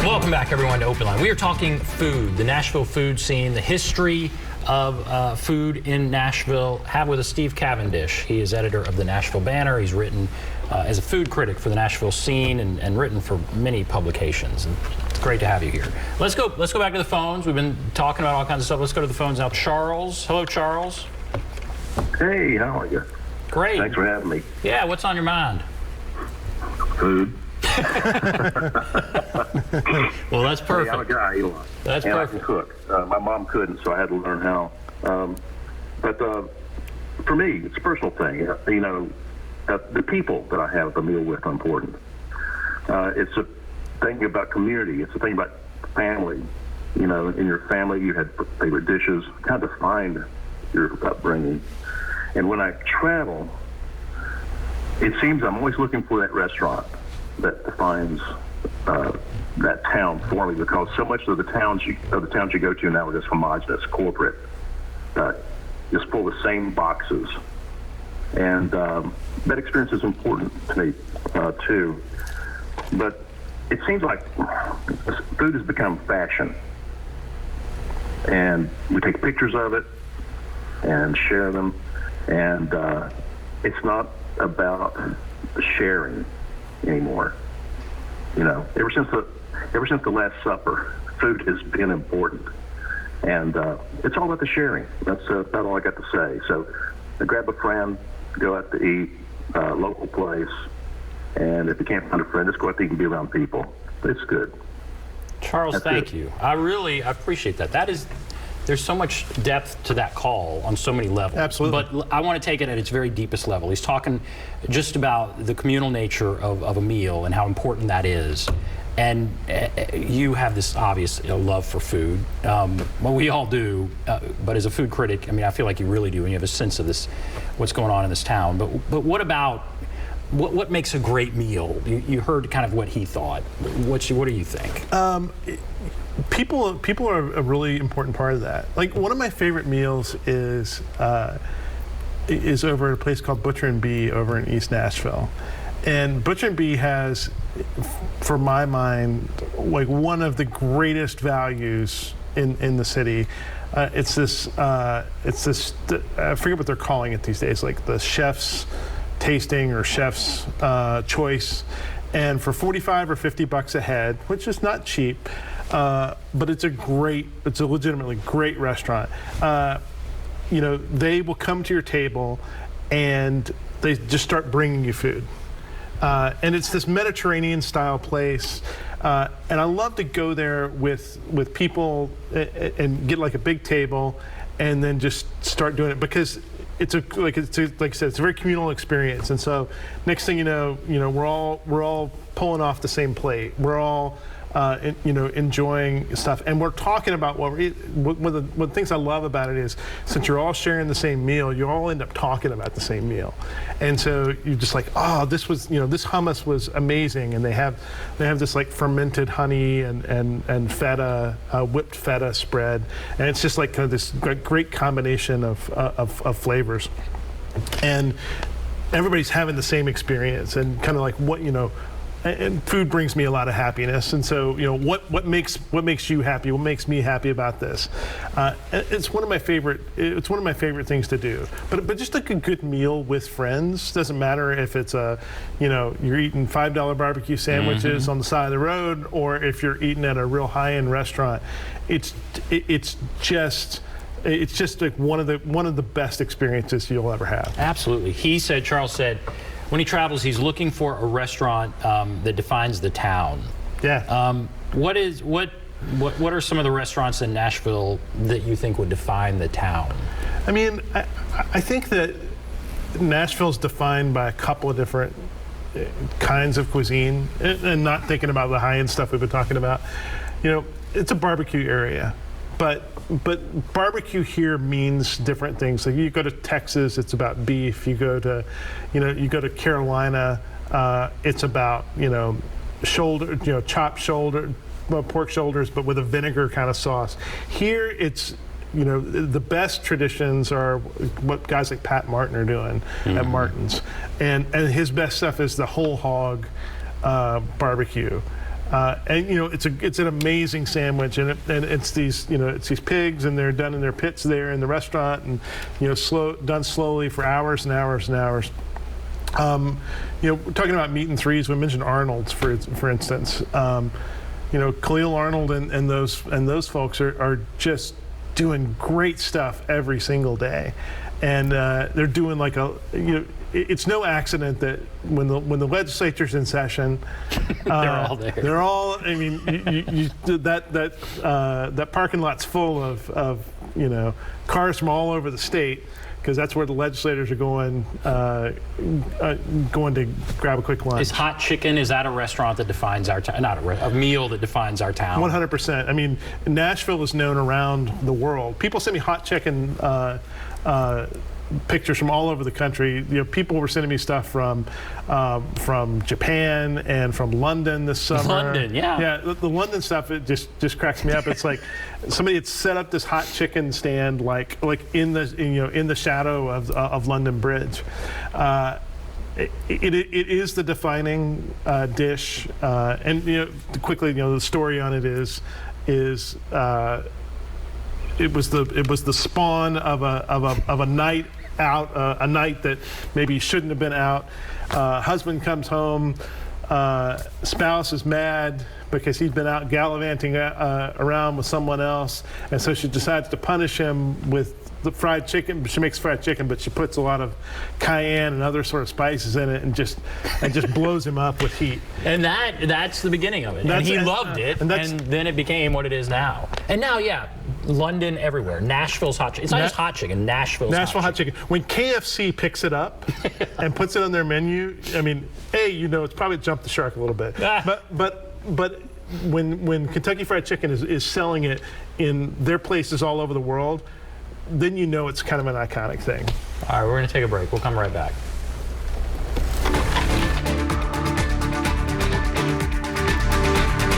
Welcome back, everyone, to OpenLine. We are talking food, the Nashville food scene, the history of food in Nashville. Have with us Steve Cavendish. He is editor of the Nashville Banner. He's written as a food critic for the Nashville scene and written for many publications. And it's great to have you here. Let's go back to the phones. We've been talking about all kinds of stuff. Let's go to the phones now. Charles. Hello, Charles. Hey, how are you? Great. Thanks for having me. Yeah, what's on your mind? Food. Well, that's perfect. Hey, I'm a guy, I eat a lot. That's and perfect. I can cook. My mom couldn't, so I had to learn how. But for me, it's a personal thing. You know, the people that I have a meal with are important. It's a thing about community. It's a thing about family. You know, in your family, you had favorite dishes, kind of defined your upbringing. And when I travel, it seems I'm always looking for that restaurant that defines that town for me, because so much of the towns you go to now are just homogenous, corporate, just full of the same boxes. And that experience is important to me too. But it seems like food has become fashion, and we take pictures of it and share them, and it's not about sharing anymore. You know, ever since the Last Supper, food has been important, and it's all about the sharing. That's about all I got to say. So, grab a friend, go out to eat, local place, and if you can't find a friend, just go out to eat and be around people. It's good. Charles, thank you. I appreciate that. There's so much depth to that call on so many levels. Absolutely. But I want to take it at its very deepest level. He's talking just about the communal nature of a meal and how important that is. And you have this obvious love for food. Well, we all do. But as a food critic, I mean, I feel like you really do, and you have a sense of this, what's going on in this town. But what about what makes a great meal? You heard kind of what he thought. What do you think? People are a really important part of that. Like, one of my favorite meals is over at a place called Butcher and Bee over in East Nashville. And Butcher and Bee has, for my mind, like one of the greatest values in the city. It's this I forget what they're calling it these days, like the chef's tasting or chef's choice. And for $45 or $50 a head, which is not cheap, but it's a legitimately great restaurant. You know, they will come to your table and they just start bringing you food. And it's this Mediterranean style place. And I love to go there with people and get like a big table and then just start doing it, because like I said, it's a very communal experience. And so next thing you know, we're all pulling off the same plate. We're all enjoying stuff, and we're talking about what we're eating. One of the things I love about it is, since you're all sharing the same meal, you all end up talking about the same meal. And so you're just like, oh, this hummus was amazing, and they have this like fermented honey and feta, whipped feta spread, and it's just like kind of this great combination of flavors, and everybody's having the same experience, and kind of like and food brings me a lot of happiness. And so, what makes you happy? What makes me happy about this? It's one of my favorite things to do. But just like a good meal with friends, doesn't matter if it's you're eating $5 barbecue sandwiches on the side of the road, or if you're eating at a real high-end restaurant. It's just like one of the best experiences you'll ever have. Absolutely. Charles said, when he travels, he's looking for a restaurant that defines the town. Yeah. What are some of the restaurants in Nashville that you think would define the town? I mean, I think that Nashville's defined by a couple of different kinds of cuisine, and not thinking about the high-end stuff we've been talking about. It's a barbecue area, but barbecue here means different things. Like, you go to Texas, it's about beef. You go to Carolina, it's about chopped shoulder, pork shoulders, but with a vinegar kind of sauce. Here, it's the best traditions are what guys like Pat Martin are doing at Martin's, and his best stuff is the whole hog barbecue. And it's an amazing sandwich, and it's these pigs, and they're done in their pits there in the restaurant, and done slowly for hours and hours and hours. Talking about meat and threes, we mentioned Arnold's for instance. Khalil Arnold and those folks are just doing great stuff every single day, and they're doing it's no accident that when the legislature's in session, they're all there. They're all. I mean, that parking lot's full of cars from all over the state, because that's where the legislators are going to grab a quick lunch. Is Hot Chicken, is that a restaurant that defines our town? Not a meal that defines our town? 100%. I mean, Nashville is known around the world. People send me Hot Chicken pictures from all over the country. People were sending me stuff from Japan and from London this summer. London, yeah. Yeah, the London stuff, it just cracks me up. It's like somebody had set up this Hot Chicken stand like in the shadow of London Bridge. It is the defining dish, and quickly, the story on it is. It was the spawn of a night out, a night that maybe shouldn't have been out. Husband comes home, spouse is mad because he's been out gallivanting around with someone else, and so she decides to punish him with the fried chicken. She makes fried chicken, but she puts a lot of cayenne and other sort of spices in it, and just blows him up with heat. And that's the beginning of it. And he loved it, and then it became what it is now. And now, yeah, London everywhere. Nashville's hot chicken. It's not just hot chicken. Nashville hot chicken. When KFC picks it up and puts it on their menu, I mean, it's probably jumped the shark a little bit. But when Kentucky Fried Chicken is selling it in their places all over the world, then it's kind of an iconic thing. All right, we're going to take a break. We'll come right back.